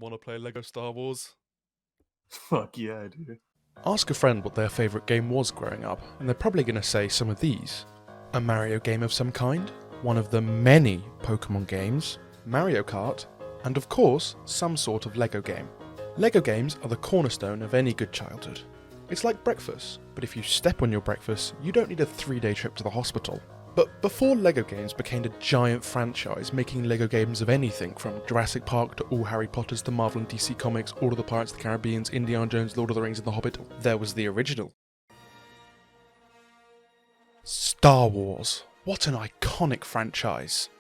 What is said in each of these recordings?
want to play Lego Star Wars? Fuck yeah, I do. Ask a friend what their favourite game was growing up, and they're probably going to say some of these. A Mario game of some kind, one of the many Pokemon games, Mario Kart, and of course, some sort of Lego game. Lego games are the cornerstone of any good childhood. It's like breakfast, but if you step on your breakfast, you don't need a 3-day trip to the hospital. But before Lego games became a giant franchise, making Lego games of anything from Jurassic Park to all Harry Potters to Marvel and DC Comics, all of the Pirates of the Caribbean, Indiana Jones, Lord of the Rings and The Hobbit, there was the original. Star Wars. What an iconic franchise.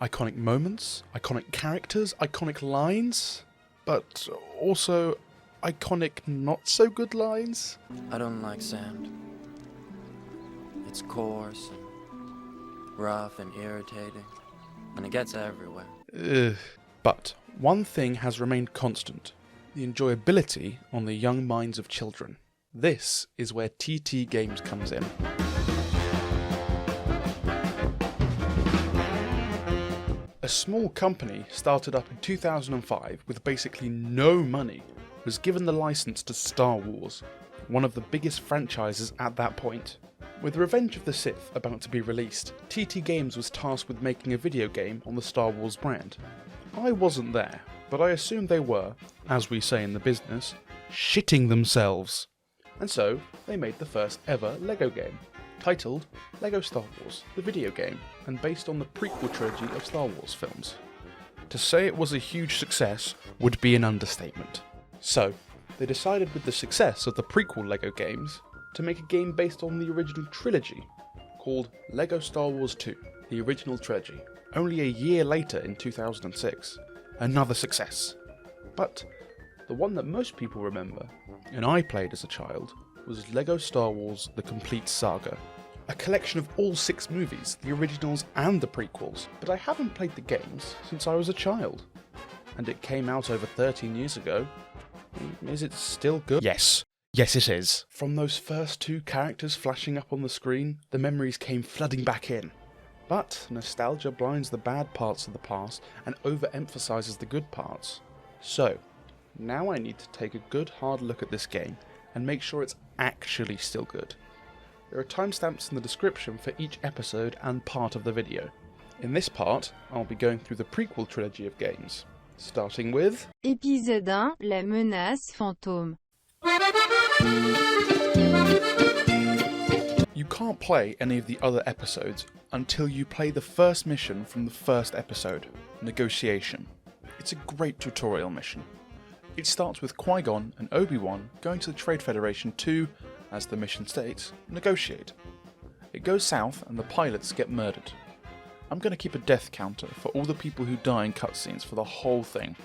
Iconic moments, iconic characters, iconic lines, but also iconic not so good lines. I don't like sand. It's coarse and rough and irritating, and it gets everywhere. But one thing has remained constant: the enjoyability on the young minds of children. This is where TT Games comes in. A small company started up in 2005 with basically no money was given the license to Star Wars, one of the biggest franchises at that point. With Revenge of the Sith about to be released, TT Games was tasked with making a video game on the Star Wars brand. I wasn't there, but I assume they were, as we say in the business, shitting themselves. And so, they made the first ever Lego game, titled Lego Star Wars, the video game, and based on the prequel trilogy of Star Wars films. To say it was a huge success would be an understatement. So, they decided with the success of the prequel Lego games to make a game based on the original trilogy, called Lego Star Wars 2, the original trilogy, only a year later in 2006. Another success. But the one that most people remember, and I played as a child, was Lego Star Wars The Complete Saga, a collection of all 6 movies, the originals and the prequels, but I haven't played the games since I was a child. And it came out over 13 years ago. Is it still good? Yes. Yes, it is. From those first 2 characters flashing up on the screen, the memories came flooding back in. But nostalgia blinds the bad parts of the past and overemphasizes the good parts. So, now I need to take a good hard look at this game and make sure it's actually still good. There are timestamps in the description for each episode and part of the video. In this part, I'll be going through the prequel trilogy of games, starting with Épisode 1, La menace fantôme. You can't play any of the other episodes until you play the first mission from the first episode, Negotiation. It's a great tutorial mission. It starts with Qui-Gon and Obi-Wan going to the Trade Federation to, as the mission states, negotiate. It goes south and the pilots get murdered. I'm going to keep a death counter for all the people who die in cutscenes for the whole thing.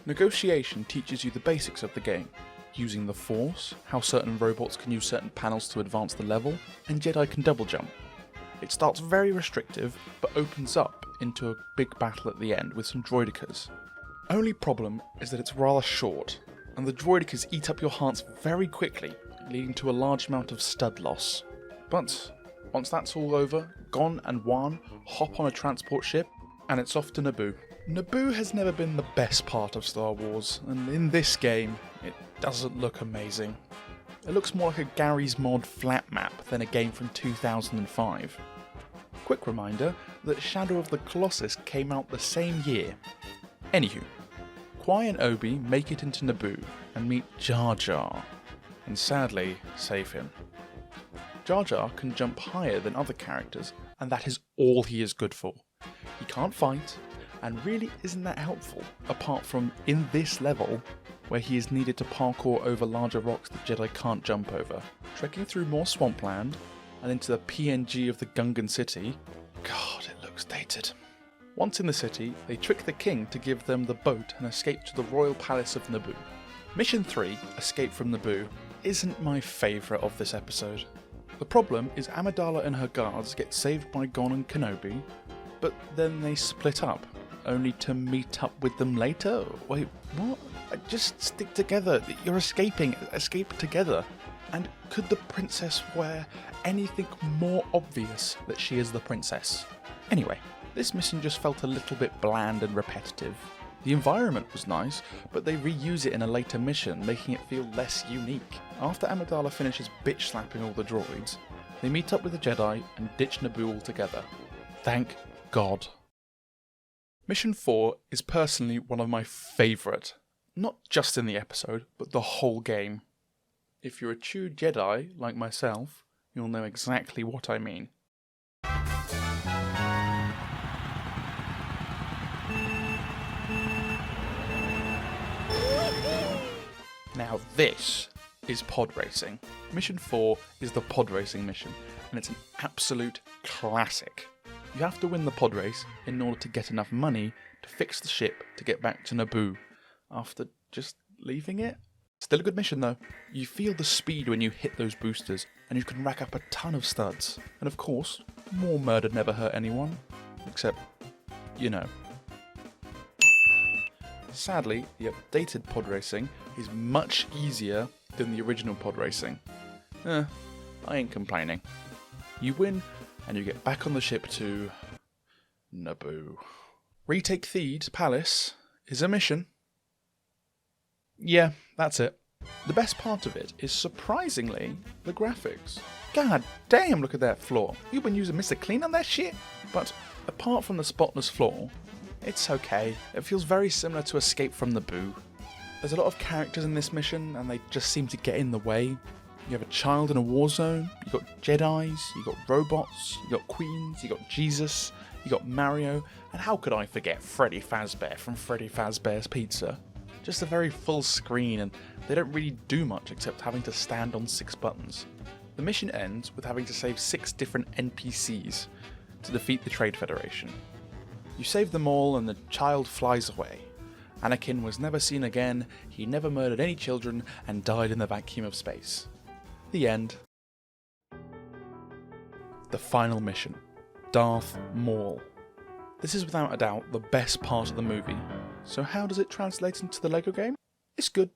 Negotiation teaches you the basics of the game, using the Force, how certain robots can use certain panels to advance the level, and Jedi can double jump. It starts very restrictive, but opens up into a big battle at the end with some droidekas. Only problem is that it's rather short, and the droidekas eat up your hearts very quickly, leading to a large amount of stud loss. But once that's all over, Gon and Wan hop on a transport ship, and it's off to Naboo. Naboo has never been the best part of Star Wars, and in this game, it doesn't look amazing. It looks more like a Garry's Mod flat map than a game from 2005. Quick reminder that Shadow of the Colossus came out the same year. Anywho, Qui and Obi make it into Naboo and meet Jar Jar, and sadly save him. Jar Jar can jump higher than other characters, and that is all he is good for. He can't fight, and really isn't that helpful, apart from in this level, where he is needed to parkour over larger rocks that Jedi can't jump over. Trekking through more swampland, and into the PNG of the Gungan city. God, it looks dated. Once in the city, they trick the king to give them the boat and escape to the royal palace of Naboo. Mission 3, Escape from Naboo, isn't my favourite of this episode. The problem is Amidala and her guards get saved by Gon and Kenobi, but then they split up, only to meet up with them later? Wait, what? Just stick together. You're escaping. Escape together. And could the princess wear anything more obvious that she is the princess? Anyway, this mission just felt a little bit bland and repetitive. The environment was nice, but they reuse it in a later mission, making it feel less unique. After Amidala finishes bitch slapping all the droids, they meet up with the Jedi and ditch Naboo altogether. Thank God. Mission 4 is personally one of my favourite, not just in the episode, but the whole game. If you're a true Jedi, like myself, you'll know exactly what I mean. Now this is pod racing. Mission 4 is the pod racing mission, and it's an absolute classic. You have to win the pod race in order to get enough money to fix the ship to get back to Naboo, after just leaving it. Still a good mission though. You feel the speed when you hit those boosters, and you can rack up a ton of studs. And of course, more murder never hurt anyone. Except, you know. Sadly, the updated pod racing is much easier than the original pod racing. I ain't complaining. You win, and you get back on the ship to Naboo. Retake Theed's palace is a mission. Yeah, that's it. The best part of it is surprisingly the graphics. God damn, look at that floor. You've been using Mr. Clean on that shit? But apart from the spotless floor, it's okay. It feels very similar to Escape from Naboo. There's a lot of characters in this mission, and they just seem to get in the way. You have a child in a war zone, you got Jedis, you got robots, you got queens, you got Jesus, you got Mario, and how could I forget Freddy Fazbear from Freddy Fazbear's Pizza? Just a very full screen, and they don't really do much except having to stand on 6 buttons. The mission ends with having to save 6 different NPCs to defeat the Trade Federation. You save them all and the child flies away. Anakin was never seen again, he never murdered any children, and died in the vacuum of space. The end. The final mission. Darth Maul. This is without a doubt the best part of the movie. So how does it translate into the LEGO game? It's good.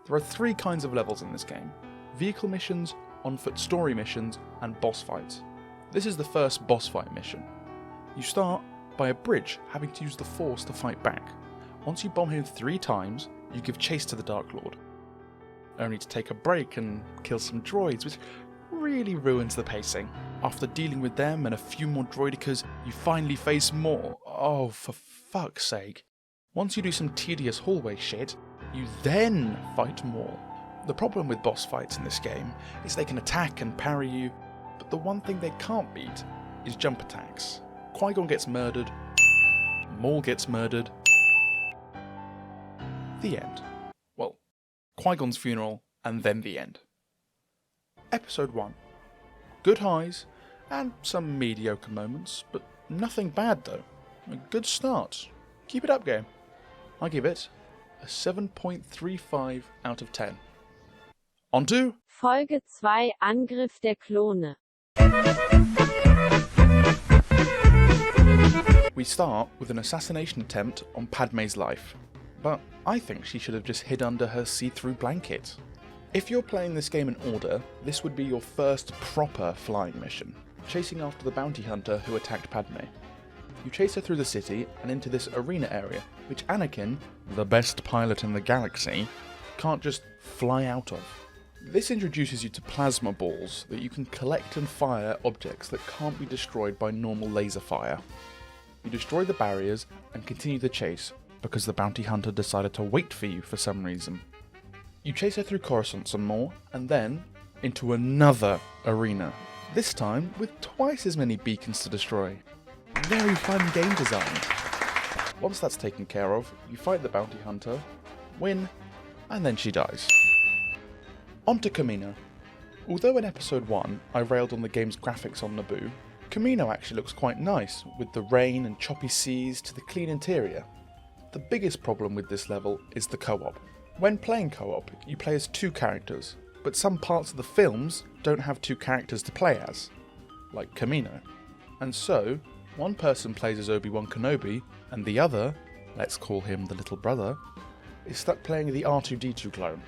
There are 3 kinds of levels in this game. Vehicle missions, on-foot story missions, and boss fights. This is the first boss fight mission. You start by a bridge having to use the Force to fight back. Once you bomb him 3 times, you give chase to the Dark Lord. Only to take a break and kill some droids, which really ruins the pacing. After dealing with them and a few more droidicas, you finally face Maul. Oh, for fuck's sake. Once you do some tedious hallway shit, you then fight Maul. The problem with boss fights in this game is they can attack and parry you, but the one thing they can't beat is jump attacks. Qui-Gon gets murdered, Maul gets murdered. The end. Well, Qui-Gon's funeral, and then the end. Episode 1. Good highs, and some mediocre moments, but nothing bad though. A good start. Keep it up, game. I give it a 7.35 out of 10. On to Folge 2 Angriff der Klone. We start with an assassination attempt on Padmé's life, but I think she should have just hid under her see-through blanket. If you're playing this game in order, this would be your first proper flying mission, chasing after the bounty hunter who attacked Padmé. You chase her through the city and into this arena area, which Anakin, the best pilot in the galaxy, can't just fly out of. This introduces you to plasma balls that you can collect and fire objects that can't be destroyed by normal laser fire. You destroy the barriers and continue the chase because the bounty hunter decided to wait for you for some reason. You chase her through Coruscant some more, and then into another arena, this time with twice as many beacons to destroy. Very fun game design. Once that's taken care of, you fight the bounty hunter, win, and then she dies. On to Kamino. Although in episode 1 I railed on the game's graphics on Naboo, Kamino actually looks quite nice, with the rain and choppy seas to the clean interior. The biggest problem with this level is the co-op. When playing co-op, you play as 2 characters, but some parts of the films don't have 2 characters to play as, like Kamino. And so, one person plays as Obi-Wan Kenobi, and the other, let's call him the little brother, is stuck playing the R2-D2 clone.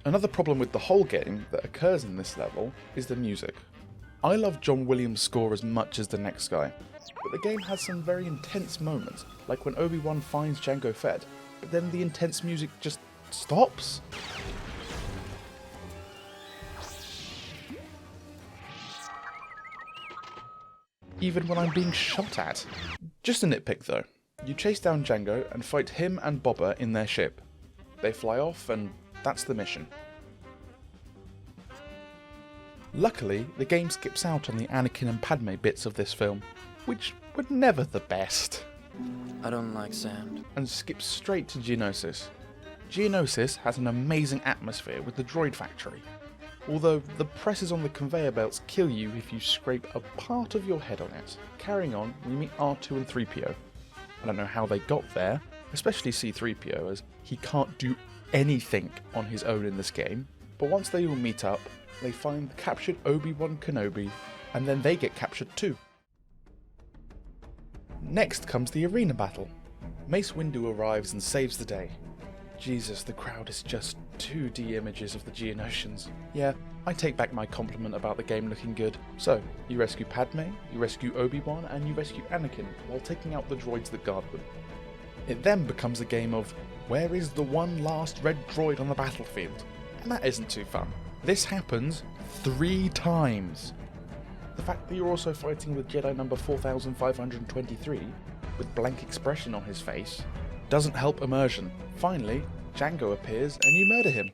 Another problem with the whole game that occurs in this level is the music. I love John Williams' score as much as the next guy, but the game has some very intense moments, like when Obi-Wan finds Jango Fett, but then the intense music just stops. Even when I'm being shot at. Just a nitpick though. You chase down Jango and fight him and Boba in their ship. They fly off and that's the mission. Luckily, the game skips out on the Anakin and Padme bits of this film, which were never the best, I don't like sand. and skips straight to Geonosis. Geonosis has an amazing atmosphere with the droid factory, although the presses on the conveyor belts kill you if you scrape a part of your head on it. Carrying on, we meet R2 and 3PO. I don't know how they got there, especially C-3PO, as he can't do anything on his own in this game, but once they all meet up, they find the captured Obi-Wan Kenobi, and then they get captured too. Next comes the arena battle. Mace Windu arrives and saves the day. Jesus, the crowd is just 2D images of the Geonosians. Yeah, I take back my compliment about the game looking good. So, you rescue Padme, you rescue Obi-Wan, and you rescue Anakin while taking out the droids that guard them. It then becomes a game of, where is the one last red droid on the battlefield? And that isn't too fun. This happens 3 times. The fact that you're also fighting with Jedi number 4523, with blank expression on his face, doesn't help immersion. Finally, Jango appears and you murder him.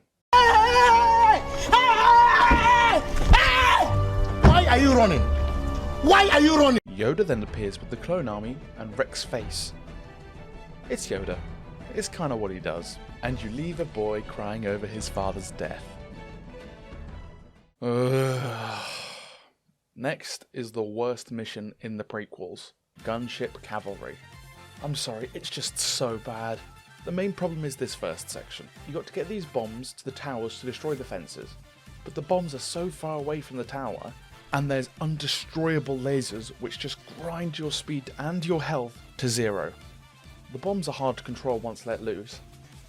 Why are you running? Why are you running? Yoda then appears with the clone army and wrecks face. It's Yoda. It's kinda what he does. And you leave a boy crying over his father's death. Next is the worst mission in the prequels, Gunship Cavalry. I'm sorry, it's just so bad. The main problem is this first section. You got to get these bombs to the towers to destroy the fences, but the bombs are so far away from the tower, and there's undestroyable lasers which just grind your speed and your health to 0. The bombs are hard to control once let loose,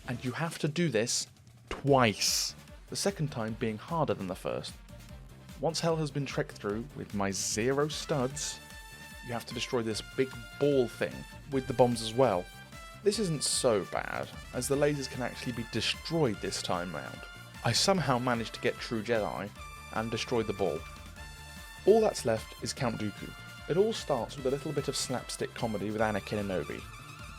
and you have to do this twice. The second time being harder than the first. Once hell has been trekked through with my 0 studs, you have to destroy this big ball thing with the bombs as well. This isn't so bad, as the lasers can actually be destroyed this time round. I somehow managed to get True Jedi and destroy the ball. All that's left is Count Dooku. It all starts with a little bit of slapstick comedy with Anakin and Obi.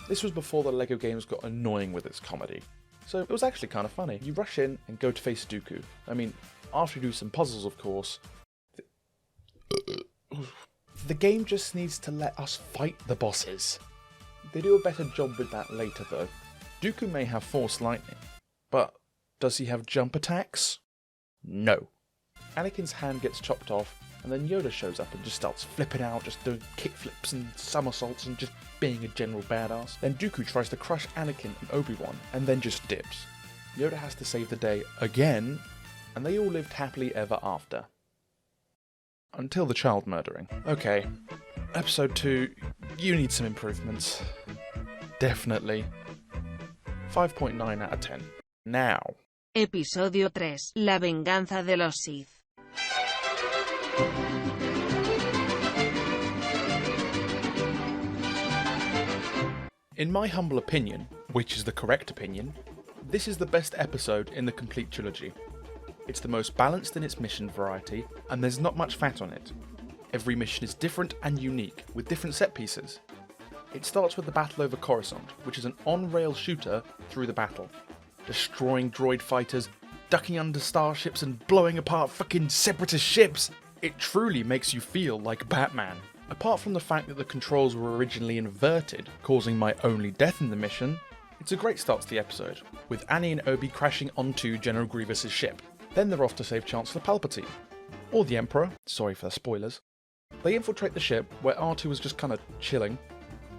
This was before the LEGO games got annoying with its comedy, so it was actually kind of funny. You rush in and go to face Dooku. I mean, after you do some puzzles of course. The game just needs to let us fight the bosses. They do a better job with that later though. Dooku may have Force Lightning, but does he have jump attacks? No. Anakin's hand gets chopped off, and then Yoda shows up and just starts flipping out, just doing kickflips and somersaults and just being a general badass. Then Dooku tries to crush Anakin and Obi-Wan, and then just dips. Yoda has to save the day again, and they all lived happily ever after. Until the child murdering. Okay, episode 2, you need some improvements. Definitely. 5.9 out of 10. Now. Episodio 3. La venganza de los Sith. In my humble opinion, which is the correct opinion, this is the best episode in the complete trilogy. It's the most balanced in its mission variety, and there's not much fat on it. Every mission is different and unique, with different set pieces. It starts with the battle over Coruscant, which is an on-rail shooter through the battle. Destroying droid fighters, ducking under starships and blowing apart fucking separatist ships. It truly makes you feel like Batman. Apart from the fact that the controls were originally inverted, causing my only death in the mission, it's a great start to the episode, with Annie and Obi crashing onto General Grievous' ship. Then they're off to save Chancellor Palpatine. Or the Emperor, sorry for the spoilers. They infiltrate the ship, where R2 was just kinda chilling.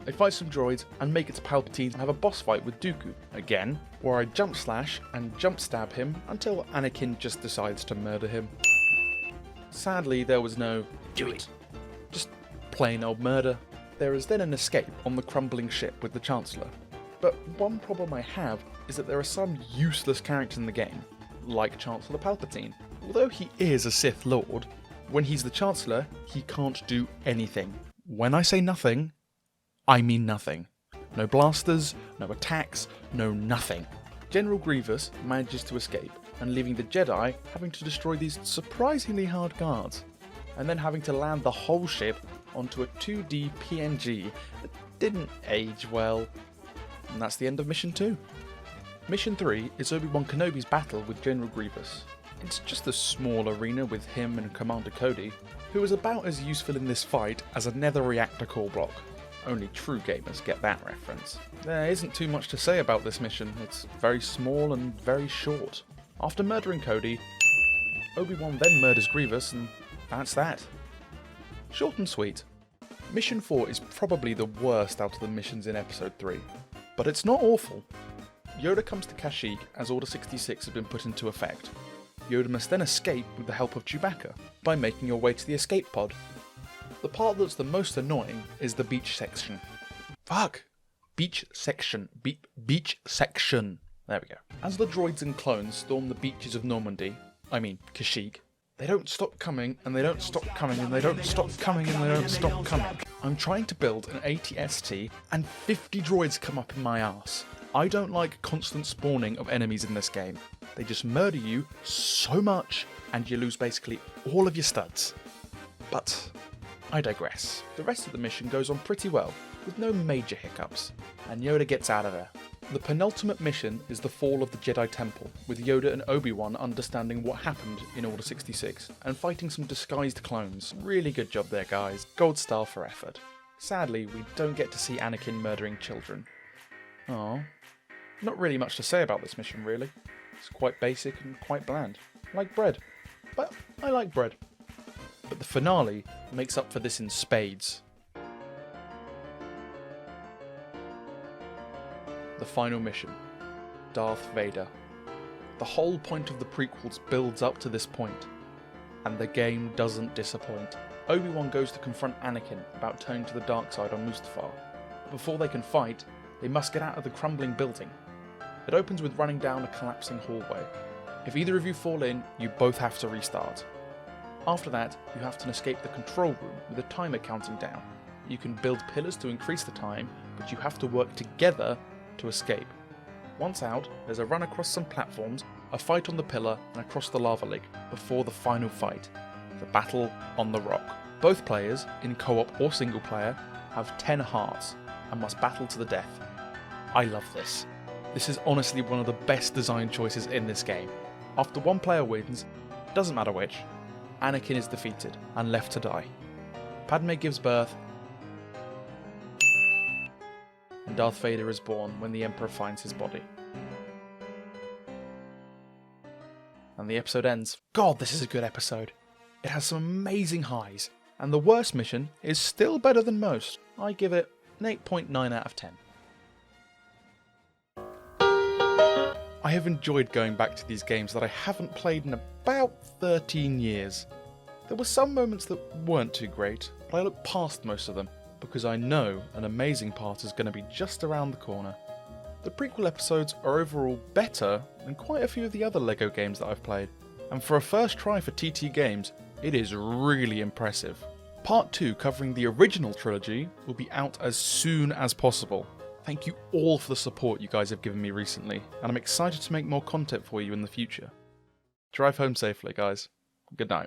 They fight some droids and make it to Palpatine and have a boss fight with Dooku, again, where I jump slash and jump stab him until Anakin just decides to murder him. Sadly, there was no do it, just plain old murder. There is then an escape on the crumbling ship with the Chancellor. But one problem I have is that there are some useless characters in the game, like Chancellor Palpatine. Although he is a Sith Lord, When he's the Chancellor, he can't do anything. When I say nothing, I mean nothing. No blasters, no attacks, no nothing. General Grievous manages to escape, and leaving the Jedi having to destroy these surprisingly hard guards, and then having to land the whole ship onto a 2D PNG that didn't age well. And that's the end of Mission 2. Mission 3 is Obi-Wan Kenobi's battle with General Grievous. It's just a small arena with him and Commander Cody, who is about as useful in this fight as a nether reactor core block. Only true gamers get that reference. There isn't too much to say about this mission, it's very small and very short. After murdering Cody, Obi-Wan then murders Grievous, and that's that. Short and sweet. Mission 4 is probably the worst out of the missions in Episode 3, but it's not awful. Yoda comes to Kashyyyk as Order 66 has been put into effect. Yoda must then escape with the help of Chewbacca by making your way to the escape pod. The part that's the most annoying is the beach section. Fuck! Beach section. Beach section. There we go. As the droids and clones storm the beaches of Normandy, I mean Kashyyyk, they don't stop coming, and they don't stop coming, and they don't stop coming, and they don't stop coming. I'm trying to build an AT-ST, and 50 droids come up in my ass. I don't like constant spawning of enemies in this game. They just murder you so much, and you lose basically all of your studs. But I digress. The rest of the mission goes on pretty well, with no major hiccups, and Yoda gets out of there. The penultimate mission is the fall of the Jedi Temple, with Yoda and Obi-Wan understanding what happened in Order 66, and fighting some disguised clones. Really good job there, guys. Gold star for effort. Sadly, we don't get to see Anakin murdering children. Aww. Not really much to say about this mission, really. It's quite basic and quite bland. Like bread. But I like bread. But the finale makes up for this in spades. The final mission. Darth Vader. The whole point of the prequels builds up to this point, and the game doesn't disappoint. Obi-Wan goes to confront Anakin about turning to the dark side on Mustafar. Before they can fight, they must get out of the crumbling building. It opens with running down a collapsing hallway. If either of you fall in, you both have to restart. After that, you have to escape the control room with a timer counting down. You can build pillars to increase the time, but you have to work together to escape. Once out, there's a run across some platforms, a fight on the pillar, and across the lava lake, before the final fight, the battle on the rock. Both players, in co-op or single player, have 10 hearts, and must battle to the death. I love this. This is honestly one of the best design choices in this game. After one player wins, doesn't matter which, Anakin is defeated and left to die. Padme gives birth, and Darth Vader is born when the Emperor finds his body. And the episode ends. God, this is a good episode. It has some amazing highs, and the worst mission is still better than most. I give it an 8.9 out of 10. I have enjoyed going back to these games that I haven't played in about 13 years. There were some moments that weren't too great, but I looked past most of them, because I know an amazing part is going to be just around the corner. The prequel episodes are overall better than quite a few of the other LEGO games that I've played, and for a first try for TT Games, it is really impressive. Part 2 covering the original trilogy will be out as soon as possible. Thank you all for the support you guys have given me recently, and I'm excited to make more content for you in the future. Drive home safely, guys. Good night.